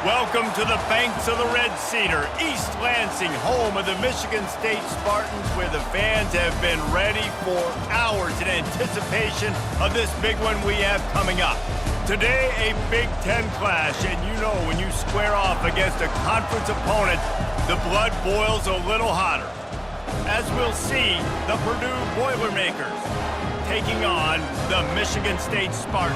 Welcome to the banks of the Red Cedar, East Lansing, home of the Michigan State Spartans, where the fans have been ready for hours in anticipation of this big one we have coming up. Today, a Big Ten clash, and you know when you square off against a conference opponent, the blood boils a little hotter. As we'll see, the Purdue Boilermakers taking on the Michigan State Spartans.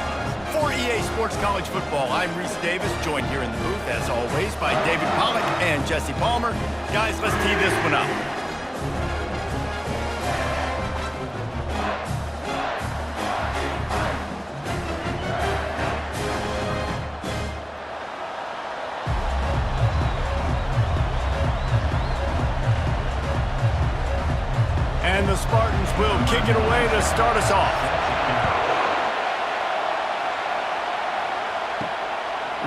For EA Sports College Football, I'm Reese Davis, joined here in the booth, as always, by David Pollack and Jesse Palmer. Guys, let's tee this one up. And the Spartans will kick it away to start us off.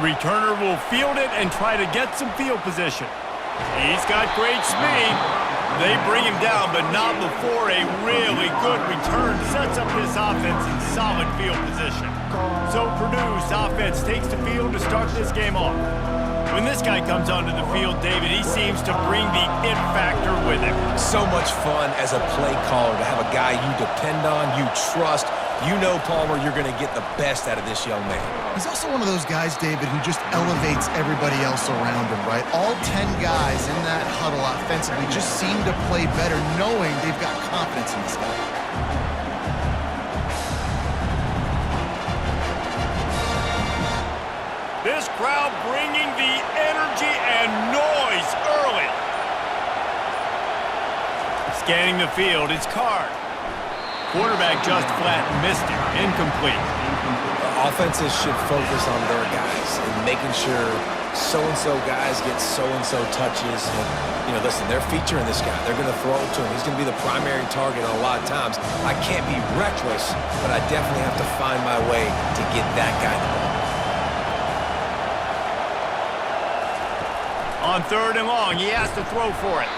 Returner will field it and try to get some field position. He's got great speed. They bring him down, but not before a really good return sets up this offense in solid field position. So Purdue's offense takes the field to start this game off. When this guy comes onto the field, David, he seems to bring the it factor with him. So much fun as a play caller to have a guy you depend on, you trust. You know, Palmer, you're going to get the best out of this young man. He's also one of those guys, David, who just elevates everybody else around him, right? All 10 guys in that huddle offensively just seem to play better knowing they've got confidence in this guy. This crowd bringing the energy and noise early. Scanning the field, it's Card. Quarterback just flat missed it. Incomplete. Offenses should focus on their guys and making sure so-and-so guys get so-and-so touches. And, listen, they're featuring this guy. They're going to throw it to him. He's going to be the primary target on a lot of times. I can't be reckless, but I definitely have to find my way to get that guy the ball. On 3rd and long, he has to throw for it.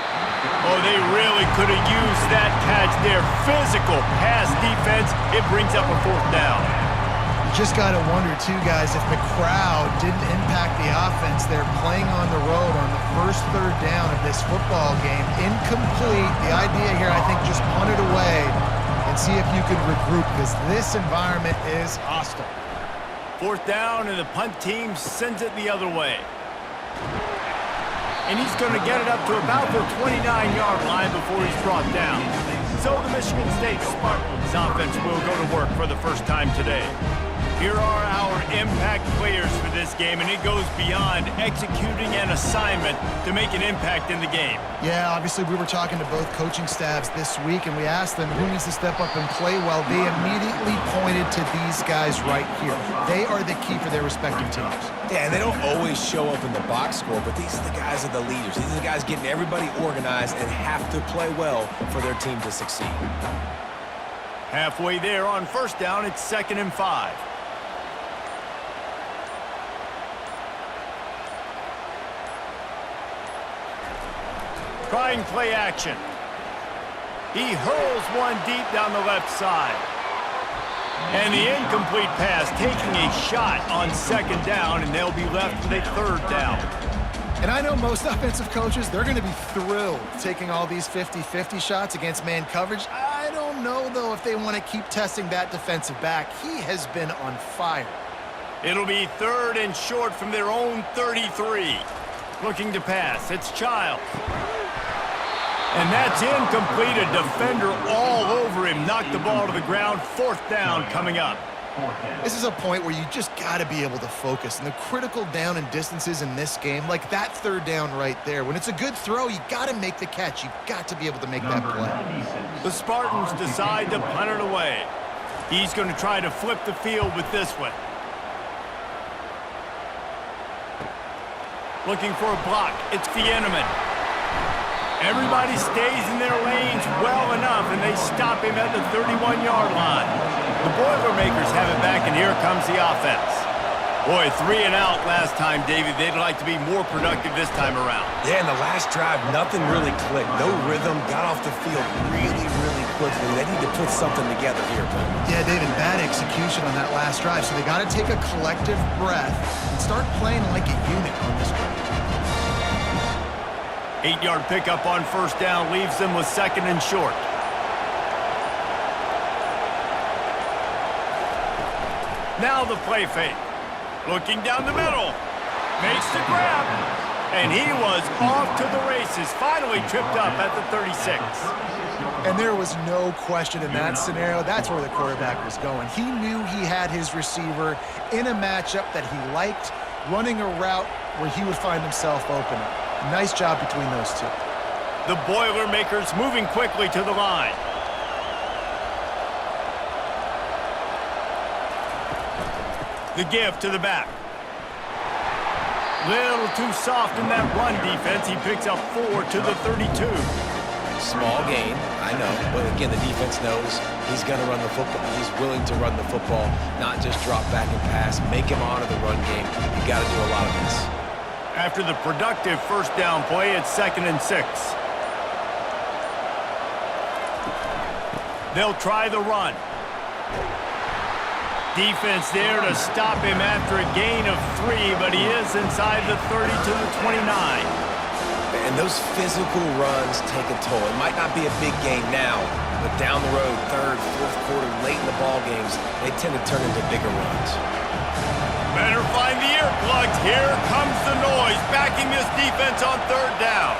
Oh, they really could have used that catch there. Physical pass defense. It brings up a 4th down. You just got to wonder, too, guys, if the crowd didn't impact the offense. They're playing on the road on the first 3rd down of this football game. Incomplete. The idea here, I think, just punt it away and see if you could regroup, because this environment is hostile. 4th down, and the punt team sends it the other way. And he's going to get it up to about the 29-yard line before he's brought down. So the Michigan State Spartans offense will go to work for the first time today. Here are our impact players for this game, and it goes beyond executing an assignment to make an impact in the game. Yeah, obviously we were talking to both coaching staffs this week, and we asked them who needs to step up and play well. They immediately pointed to these guys right here. They are the key for their respective teams. Yeah, and they don't always show up in the box score, but these are the guys that are the leaders. These are the guys getting everybody organized and have to play well for their team to succeed. Halfway there on 1st down, it's 2nd and 5. Trying play action. He hurls one deep down the left side. And the incomplete pass taking a shot on 2nd down, and they'll be left with a 3rd down. And I know most offensive coaches, they're going to be thrilled taking all these 50-50 shots against man coverage. I don't know, though, if they want to keep testing that defensive back. He has been on fire. It'll be 3rd and short from their own 33. Looking to pass. It's Childs. And that's incomplete. A defender all over him. Knocked the ball to the ground. 4th down coming up. This is a point where you just got to be able to focus. And the critical down and distances in this game, like that 3rd down right there, when it's a good throw, you got to make the catch. You've got to be able to make that play. The Spartans decide to punt it away. He's going to try to flip the field with this one. Looking for a block. It's Fieneman. Everybody stays in their lanes well enough, and they stop him at the 31-yard line. The Boilermakers have it back, and here comes the offense. Boy, 3 and out last time, David. They'd like to be more productive this time around. Yeah, in the last drive, nothing really clicked. No rhythm, got off the field really quickly. They need to put something together here, Paul. Yeah, David, bad execution on that last drive, so they got to take a collective breath and start playing like a unit on this drive. 8-yard pickup on first down leaves them with 2nd and short. Now the play fake. Looking down the middle. Makes the grab. And he was off to the races. Finally tripped up at the 36. And there was no question in that scenario. That's where the quarterback was going. He knew he had his receiver in a matchup that he liked, running a route where he would find himself open. Nice job between those two. The Boilermakers moving quickly to the line. The give to the back. Little too soft in that run defense. He picks up 4 to the 32. Small gain, I know. But again, the defense knows he's going to run the football. He's willing to run the football, not just drop back and pass, make him honor the run game. You got to do a lot of this. After the productive first down play, it's 2nd and 6. They'll try the run. Defense there to stop him after a gain of 3, but he is inside the 30 to the 29. And those physical runs take a toll. It might not be a big gain now, but down the road, 3rd, 4th quarter, late in the ball games, they tend to turn into bigger runs. Better find the earplugs. Here comes the noise, backing this defense on 3rd down.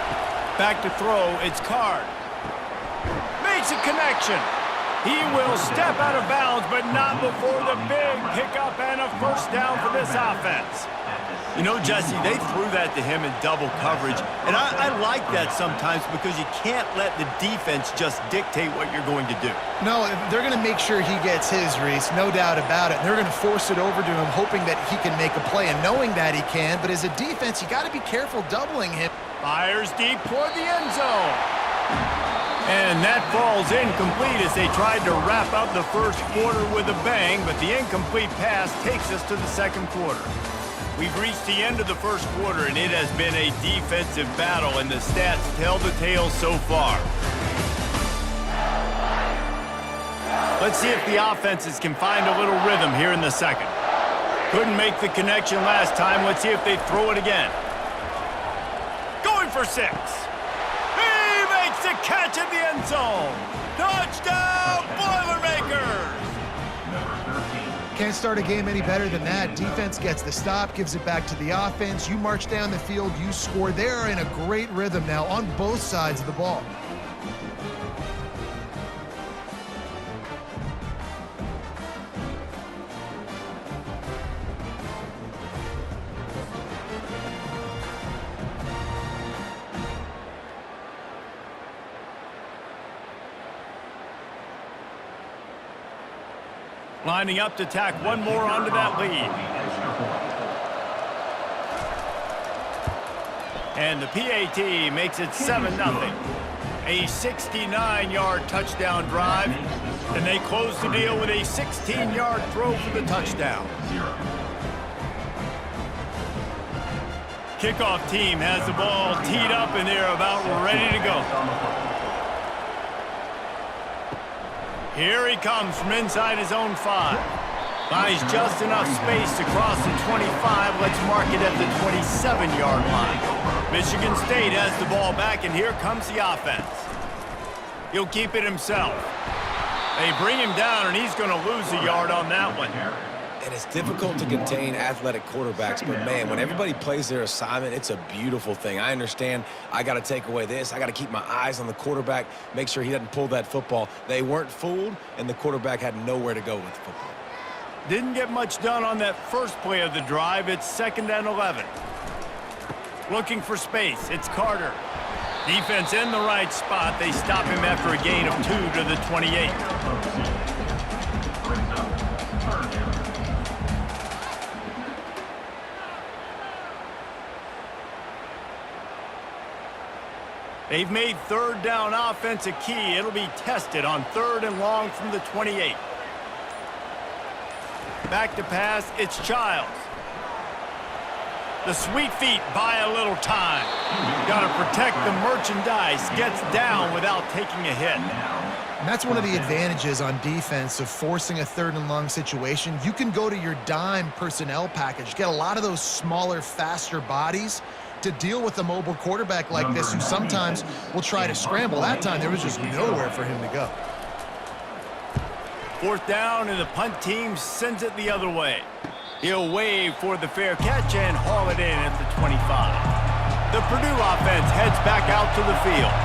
Back to throw, it's Card. Makes a connection. He will step out of bounds, but not before the big pickup and a first down for this offense. You know, Jesse, they threw that to him in double coverage, and I like that sometimes because you can't let the defense just dictate what you're going to do. No, they're going to make sure he gets his, Reese, no doubt about it. And they're going to force it over to him, hoping that he can make a play, and knowing that he can. But as a defense, you got to be careful doubling him. Fires deep toward the end zone. And that falls incomplete as they tried to wrap up the first quarter with a bang, but the incomplete pass takes us to the 2nd quarter. We've reached the end of the first quarter, and it has been a defensive battle, and the stats tell the tale so far. Let's see if the offenses can find a little rhythm here in the 2nd. Couldn't make the connection last time. Let's see if they throw it again. Going for 6. To catch in the end zone. Touchdown, Boilermakers! Can't start a game any better than that. Defense gets the stop, gives it back to the offense. You march down the field, you score. They're in a great rhythm now on both sides of the ball. Lining up to tack one more onto that lead. And the PAT makes it 7-0. A 69-yard touchdown drive. And they close the deal with a 16-yard throw for the touchdown. Kickoff team has the ball teed up and they're about ready to go. Here he comes from inside his own 5. Buys just enough space to cross the 25. Let's mark it at the 27-yard line. Michigan State has the ball back, and here comes the offense. He'll keep it himself. They bring him down, and he's going to lose a yard on that one. And it's difficult to contain athletic quarterbacks, but man, when everybody plays their assignment, it's a beautiful thing. I understand I got to take away this. I got to keep my eyes on the quarterback, make sure he doesn't pull that football. They weren't fooled, and the quarterback had nowhere to go with the football. Didn't get much done on that first play of the drive. It's 2nd and 11. Looking for space. It's Carter. Defense in the right spot. They stop him after a gain of 2 to the 28. They've made 3rd down offense a key. It'll be tested on 3rd and long from the 28. Back to pass, it's Childs. The sweet feet buy a little time. Got to protect the merchandise. Gets down without taking a hit. And that's one of the advantages on defense of forcing a 3rd and long situation. You can go to your dime personnel package, get a lot of those smaller, faster bodies to deal with a mobile quarterback like this who sometimes will try to scramble. That time, there was just nowhere for him to go. 4th down, and the punt team sends it the other way. He'll wave for the fair catch and haul it in at the 25. The Purdue offense heads back out to the field.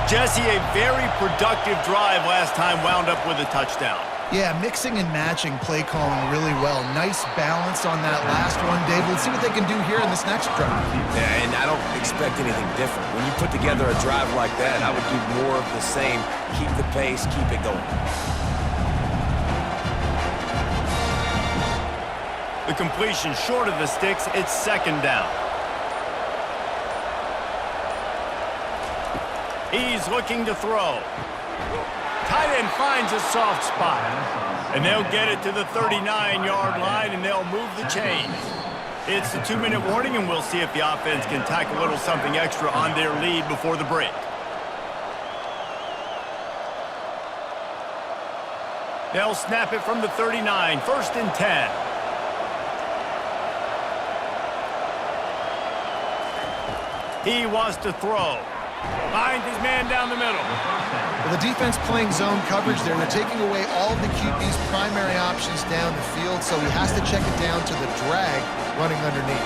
Jesse, a very productive drive last time wound up with a touchdown. Yeah, mixing and matching play calling really well. Nice balance on that last one, Dave. Let's see what they can do here in this next drive. Yeah, and I don't expect anything different. When you put together a drive like that, I would do more of the same. Keep the pace, keep it going. The completion short of the sticks. It's 2nd down. He's looking to throw. Tight end finds a soft spot. And they'll get it to the 39-yard line, and they'll move the chains. It's a 2-minute warning, and we'll see if the offense can tack a little something extra on their lead before the break. They'll snap it from the 39, 1st and 10. He wants to throw. Finds his man down the middle. Well, the defense playing zone coverage there. They're taking away all of the QB's primary options down the field, so he has to check it down to the drag running underneath.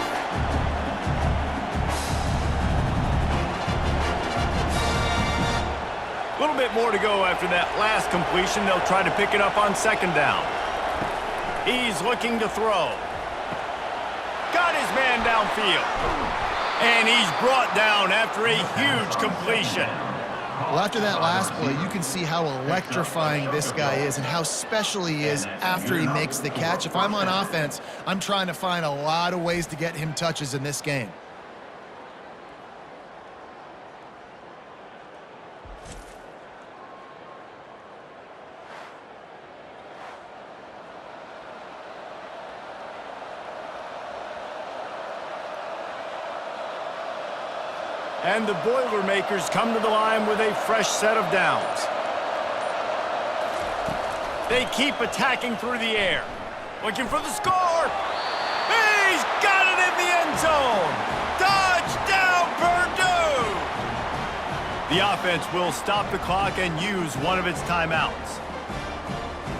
A little bit more to go after that last completion. They'll try to pick it up on 2nd down. He's looking to throw. Got his man downfield. And he's brought down after a huge completion. Well, after that last play, you can see how electrifying this guy is and how special he is after he makes the catch. If I'm on offense, I'm trying to find a lot of ways to get him touches in this game. And the Boilermakers come to the line with a fresh set of downs. They keep attacking through the air. Looking for the score. He's got it in the end zone. Touchdown, Purdue! The offense will stop the clock and use one of its timeouts.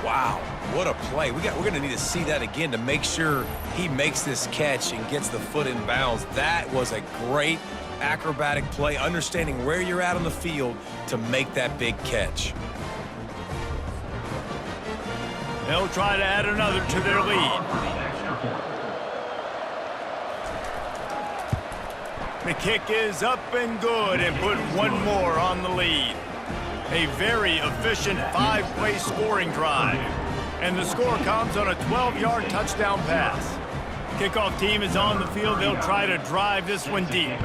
Wow, what a play. We're going to need to see that again to make sure he makes this catch and gets the foot in bounds. That was a great acrobatic play, understanding where you're at on the field to make that big catch. They'll try to add another to their lead. The kick is up and good and put one more on the lead. A very efficient 5-play scoring drive. And the score comes on a 12-yard touchdown pass. Kickoff team is on the field. They'll try to drive this one deep.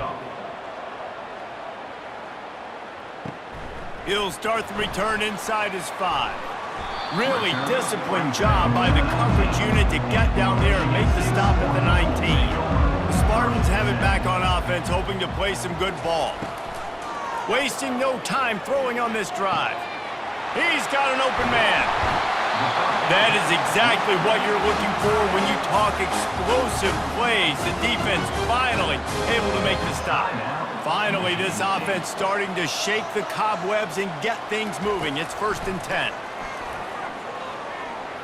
He'll start the return inside his 5. Really disciplined job by the coverage unit to get down there and make the stop at the 19. The Spartans have it back on offense, hoping to play some good ball. Wasting no time throwing on this drive. He's got an open man. That is exactly what you're looking for when you talk explosive plays. The defense finally able to make the stop. Finally, this offense starting to shake the cobwebs and get things moving. It's 1st and 10.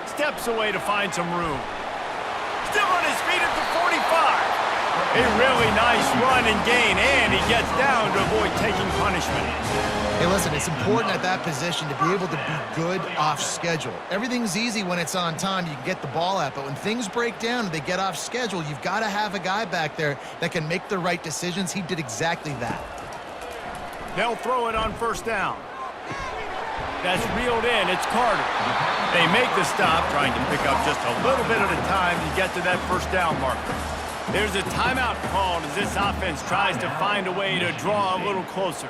Steps away to find some room. Still on his feet at the 45. A really nice run and gain, and he gets down to avoid taking punishment. Hey, listen, it's important at that position to be able to be good off schedule. Everything's easy when it's on time. You can get the ball out, but when things break down and they get off schedule, you've got to have a guy back there that can make the right decisions. He did exactly that. They'll throw it on 1st down. That's reeled in. It's Carter. They make the stop, trying to pick up just a little bit at a time to get to that 1st down marker. There's a timeout called as this offense tries to find a way to draw a little closer.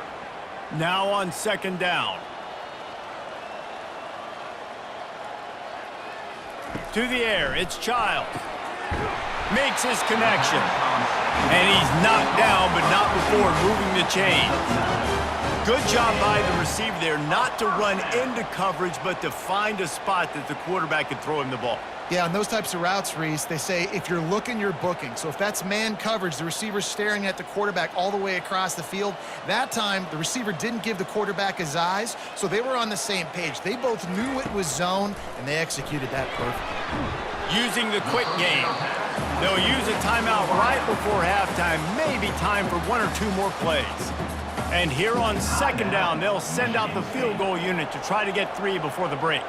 Now on 2nd down. To the air, it's Childs. Makes his connection. And he's knocked down, but not before moving the chains. Good job by the receiver there not to run into coverage, but to find a spot that the quarterback could throw him the ball. Yeah, on those types of routes, Reese, they say if you're looking, you're booking. So if that's man coverage, the receiver's staring at the quarterback all the way across the field. That time, the receiver didn't give the quarterback his eyes, so they were on the same page. They both knew it was zone, and they executed that perfectly. Using the quick game. They'll use a timeout right before halftime, maybe time for one or two more plays. And here on second down, they'll send out the field goal unit to try to get 3 before the break.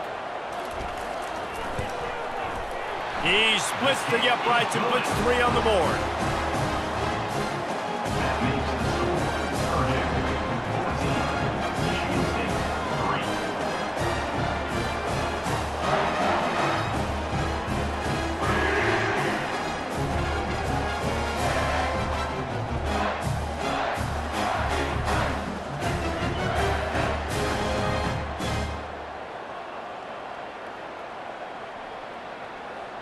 He splits the uprights and puts 3 on the board.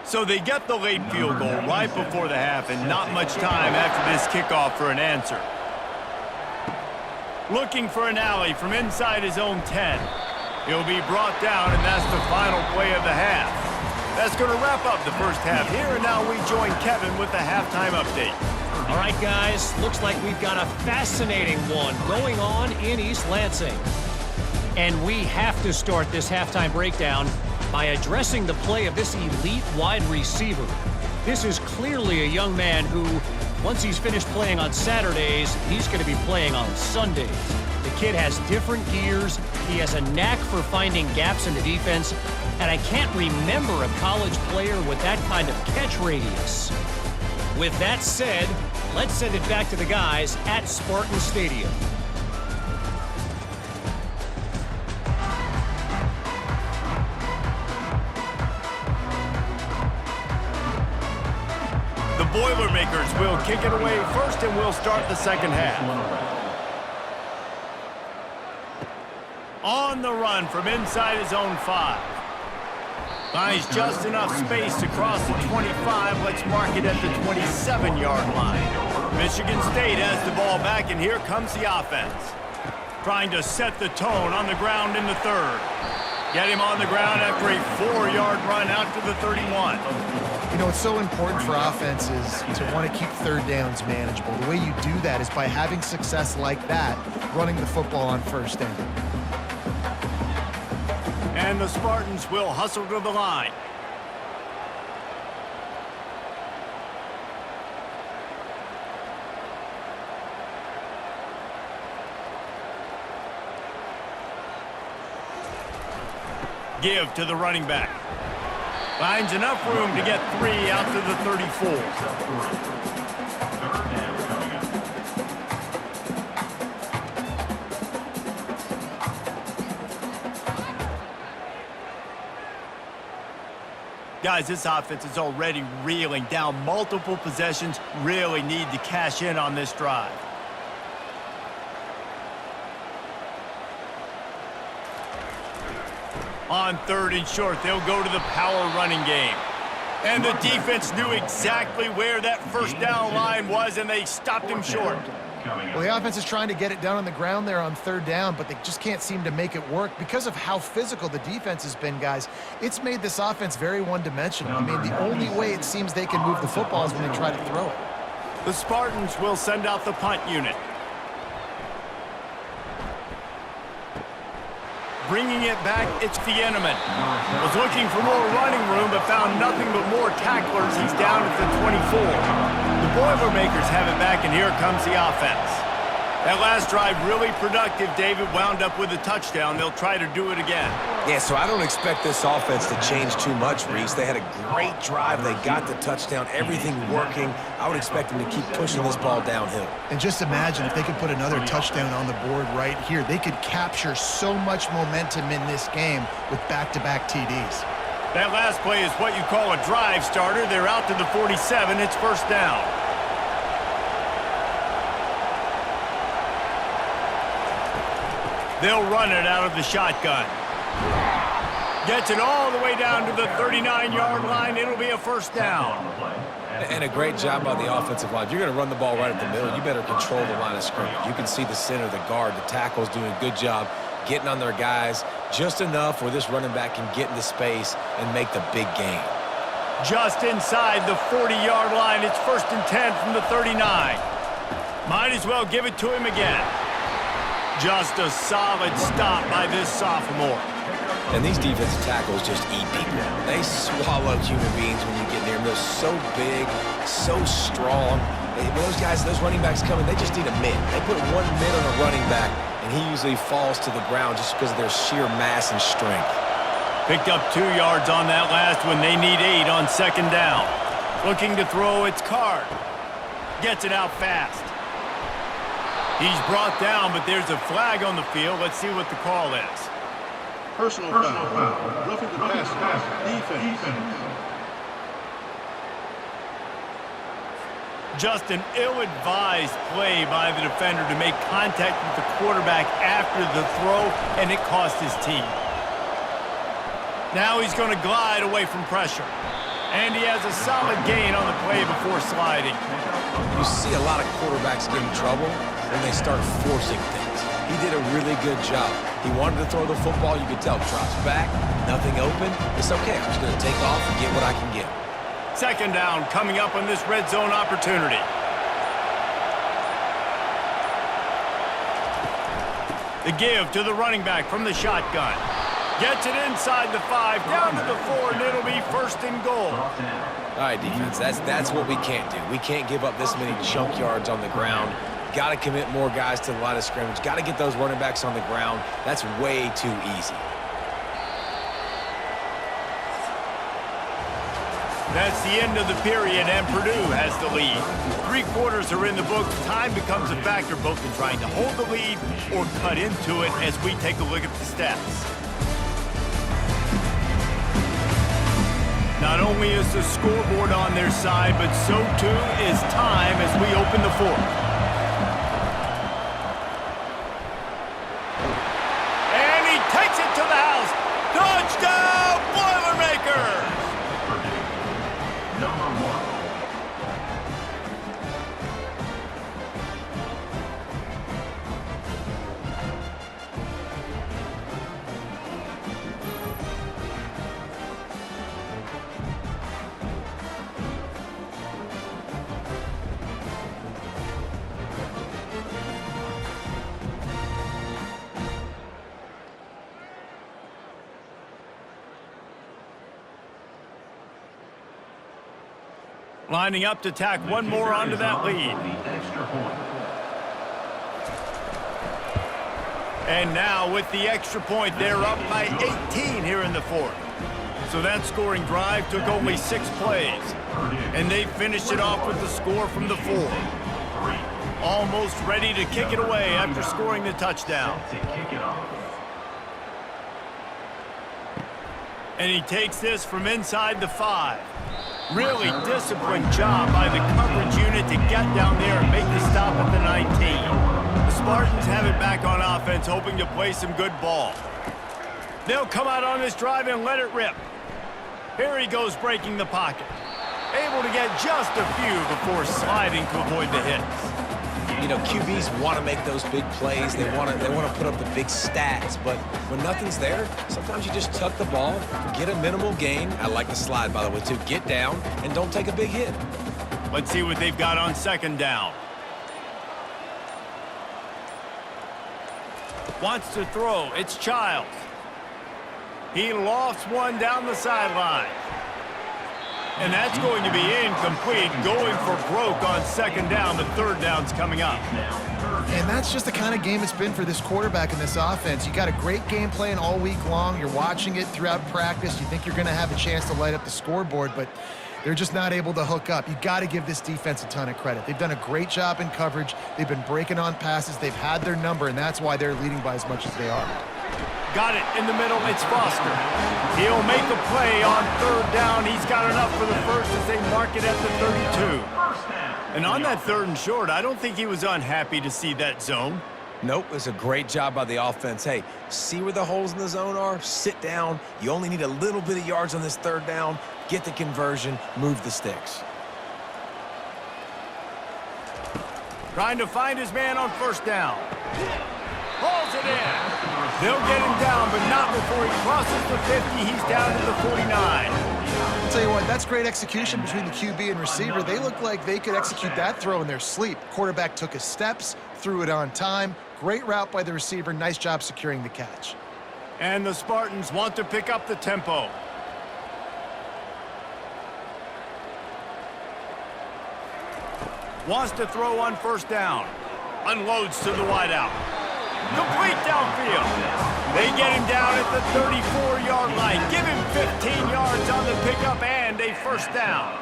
So they get the late field goal right before the half and not much time after this kickoff for an answer. Looking for an alley from inside his own 10. He'll be brought down, and that's the final play of the half. That's going to wrap up the first half here, and now we join Kevin with the halftime update. All right, guys, looks like we've got a fascinating one going on in East Lansing. And we have to start this halftime breakdown by addressing the play of this elite wide receiver. This is clearly a young man who, once he's finished playing on Saturdays, he's going to be playing on Sundays. The kid has different gears. He has a knack for finding gaps in the defense, and I can't remember a college player with that kind of catch radius. With that said, let's send it back to the guys at Spartan Stadium. The Boilermakers will kick it away first, and we'll start the second half. On the run from inside his own 5. Finds just enough space to cross the 25. Let's mark it at the 27-yard line. Michigan State has the ball back, and here comes the offense. Trying to set the tone on the ground in the third. Get him on the ground after a 4-yard run out to the 31. You know, it's so important for offenses to want to keep third downs manageable. The way you do that is by having success like that, running the football on first down. And the Spartans will hustle to the line. Give to the running back. Finds enough room to get 3 out to the 34. Guys, this offense is already reeling down multiple possessions. Really need to cash in on this drive. On third and short, they'll go to the power running game. And the defense knew exactly where that first down line was, and they stopped him short. Well, the offense is trying to get it down on the ground there on third down, but they just can't seem to make it work because of how physical the defense has been, guys. It's made this offense very one-dimensional. I mean, the only way it seems they can move the football is when they try to throw it. The Spartans will send out the punt unit. Bringing it back, it's Fieneman. Was looking for more running room, but found nothing but more tacklers. He's down at the 24. The Boilermakers have it back, and here comes the offense. That last drive really productive. David wound up with a touchdown. They'll try to do it again. Yeah, so I don't expect this offense to change too much, Reese. They had a great drive. They got the touchdown, everything working. I would expect them to keep pushing this ball downhill. And just imagine if they could put another touchdown on the board right here. They could capture so much momentum in this game with back-to-back TDs. That last play is what you call a drive starter. They're out to the 47. It's first down. They'll run it out of the shotgun. Gets it all the way down to the 39-yard line. It'll be a first down. And a great job by the offensive line. If you're going to run the ball right at the middle, you better control the line of scrimmage. You can see the center, the guard, the tackle's doing a good job getting on their guys just enough where this running back can get into space and make the big gain. Just inside the 40-yard line. It's 1st and 10 from the 39. Might as well give it to him again. Just a solid stop by this sophomore. And these defensive tackles just eat people. They swallow human beings when you get near them. They're so big, so strong. When those guys, those running backs come in, they just need a mid. They put one mid on a running back, and he usually falls to the ground just because of their sheer mass and strength. Picked up 2 yards on that last one. They need 8 on 2nd down. Looking to throw, it's Card. Gets it out fast. He's brought down, but there's a flag on the field. Let's see what the call is. Personal foul. Roughing the passer. Defense. Just an ill-advised play by the defender to make contact with the quarterback after the throw, and it cost his team. Now he's going to glide away from pressure. And he has a solid gain on the play before sliding. You see a lot of quarterbacks get in trouble when they start forcing things. He did a really good job. He wanted to throw the football. You could tell. Drops back, nothing open. It's okay. I'm just going to take off and get what I can get. 2nd down coming up on this red zone opportunity. The give to the running back from the shotgun. Gets it inside the 5, down to the 4, and it'll be 1st and goal. All right, defense, that's what we can't do. We can't give up this many chunk yards on the ground. Got to commit more guys to the line of scrimmage. Got to get those running backs on the ground. That's way too easy. That's the end of the period, and Purdue has the lead. 3 quarters are in the books. Time becomes a factor both in trying to hold the lead or cut into it as we take a look at the stats. Not only is the scoreboard on their side, but so too is time as we open the 4th. And he takes it to the house. Touchdown, Boilermakers! Number 1. Lining up to tack one more onto that lead. And now with the extra point, they're up by 18 here in the 4th. So that scoring drive took only 6 plays. And they finished it off with the score from the 4. Almost ready to kick it away after scoring the touchdown. And he takes this from inside the 5. Really disciplined job by the coverage unit to get down there and make the stop at the 19. The Spartans have it back on offense, hoping to play some good ball. They'll come out on this drive and let it rip. Here he goes breaking the pocket. Able to get just a few before sliding to avoid the hits. You know, QBs want to make those big plays. They want to put up the big stats. But when nothing's there, sometimes you just tuck the ball, get a minimal gain. I like the slide, by the way, too. Get down and don't take a big hit. Let's see what they've got on 2nd down. Wants to throw. It's Childs. He lofts one down the sideline. And that's going to be incomplete, going for broke on 2nd down. The 3rd down's coming up. And that's just the kind of game it's been for this quarterback in this offense. You got a great game plan all week long. You're watching it throughout practice. You think you're going to have a chance to light up the scoreboard, but they're just not able to hook up. You got to give this defense a ton of credit. They've done a great job in coverage. They've been breaking on passes. They've had their number, and that's why they're leading by as much as they are. Got it in the middle. It's Foster. He'll make a play on 3rd down. He's got enough for the first as they mark it at the 32. And on that 3rd and short, I don't think he was unhappy to see that zone. Nope, it's a great job by the offense. Hey, see where the holes in the zone are? Sit down. You only need a little bit of yards on this third down. Get the conversion, move the sticks. Trying to find his man on first down. Hauls it in. They'll get him down, but not before he crosses the 50. He's down to the 49. I'll tell you what, that's great execution between the QB and receiver. They look like they could execute that throw in their sleep. Quarterback took his steps, threw it on time. Great route by the receiver. Nice job securing the catch. And the Spartans want to pick up the tempo. Wants to throw on first down. Unloads to the wideout. Complete downfield. They get him down at the 34-yard line. Give him 15 yards on the pickup and a first down.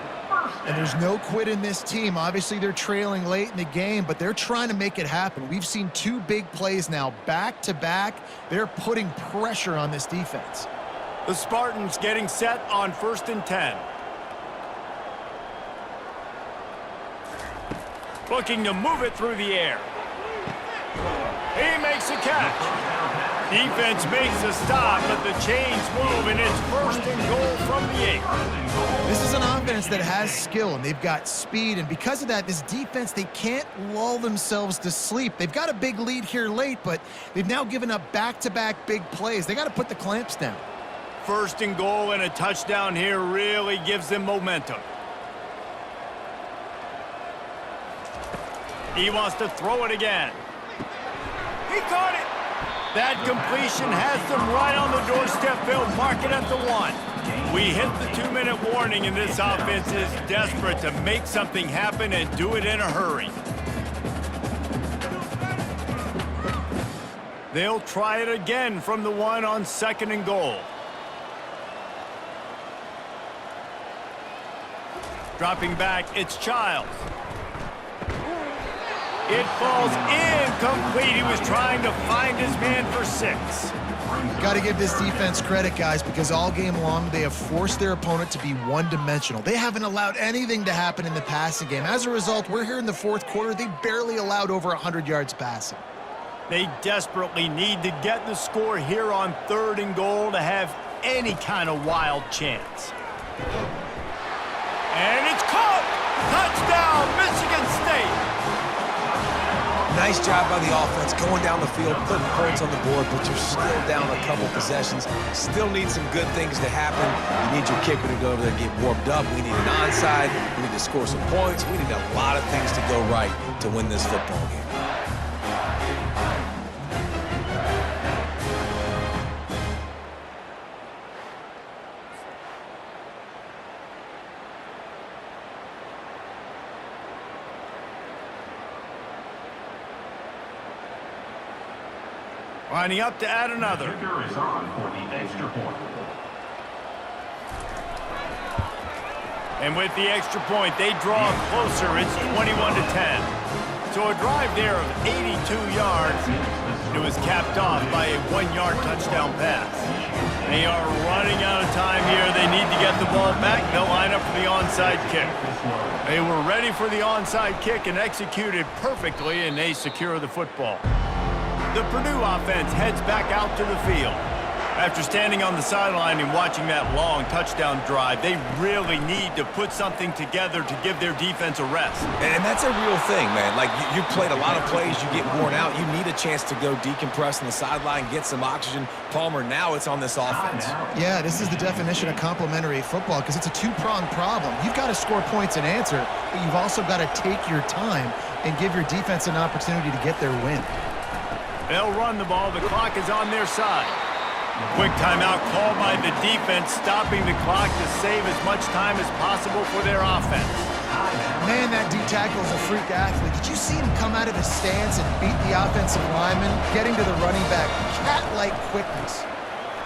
And there's no quit in this team. Obviously, they're trailing late in the game, but they're trying to make it happen. We've seen two big plays now, back-to-back. They're putting pressure on this defense. The Spartans getting set on 1st and 10. Looking to move it through the air. He makes a catch. Defense makes a stop, but the chains move, and it's 1st and goal from the 8. This is an offense that has skill, and they've got speed, and because of that, this defense, they can't lull themselves to sleep. They've got a big lead here late, but they've now given up back-to-back big plays. They got to put the clamps down. 1st and goal and a touchdown here really gives them momentum. He wants to throw it again. He caught it. That completion has them right on the doorstep. They'll mark it at the 1. We hit the 2-minute warning, and this offense is desperate to make something happen and do it in a hurry. They'll try it again from the 1 on 2nd and goal. Dropping back, it's Childs. It falls incomplete. He was trying to find his man for 6. Got to give this defense credit, guys, because all game long they have forced their opponent to be one-dimensional. They haven't allowed anything to happen in the passing game. As a result, we're here in the 4th quarter. They barely allowed over 100 yards passing. They desperately need to get the score here on 3rd and goal to have any kind of wild chance. And it's caught! Touchdown, Michigan State! Nice job by the offense going down the field, putting points on the board, but you're still down a couple possessions. Still need some good things to happen. You need your kicker to go over there and get warmed up. We need an onside. We need to score some points. We need a lot of things to go right to win this football game. Lining up to add another. Kicker is on for the extra point. And with the extra point, they draw closer. It's 21-10. So a drive there of 82 yards. It was capped off by a 1-yard touchdown pass. They are running out of time here. They need to get the ball back. They'll line up for the onside kick. They were ready for the onside kick and executed perfectly, and they secure the football. The Purdue offense heads back out to the field. After standing on the sideline and watching that long touchdown drive, they really need to put something together to give their defense a rest. And that's a real thing, man. Like, you played a lot of plays, you get worn out. You need a chance to go decompress on the sideline, get some oxygen. Palmer, now it's on this offense. Yeah, this is the definition of complementary football because it's a two-pronged problem. You've got to score points and answer, but you've also got to take your time and give your defense an opportunity to get their win. They'll run the ball. The clock is on their side. Quick timeout called by the defense, stopping the clock to save as much time as possible for their offense. Man, that D-tackle is a freak athlete. Did you see him come out of his stance and beat the offensive lineman, getting to the running back? Cat-like quickness.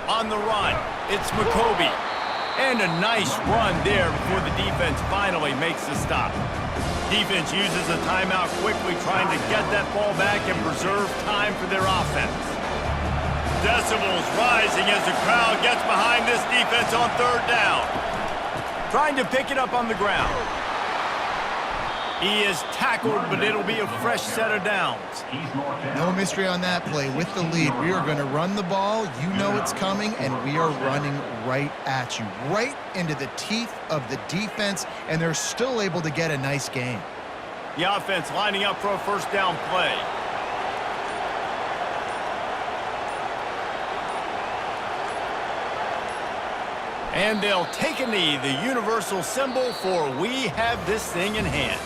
On the run, it's McCoby. And a nice run there before the defense finally makes the stop. Defense uses a timeout quickly, trying to get that ball back and preserve time for their offense. Decibels rising as the crowd gets behind this defense on 3rd down. Trying to pick it up on the ground. He is tackled, but it'll be a fresh set of downs. No mystery on that play. With the lead, we are going to run the ball. You know it's coming, and we are running right at you, right into the teeth of the defense, and they're still able to get a nice gain. The offense lining up for a first down play. And they'll take a knee, the universal symbol for we have this thing in hand.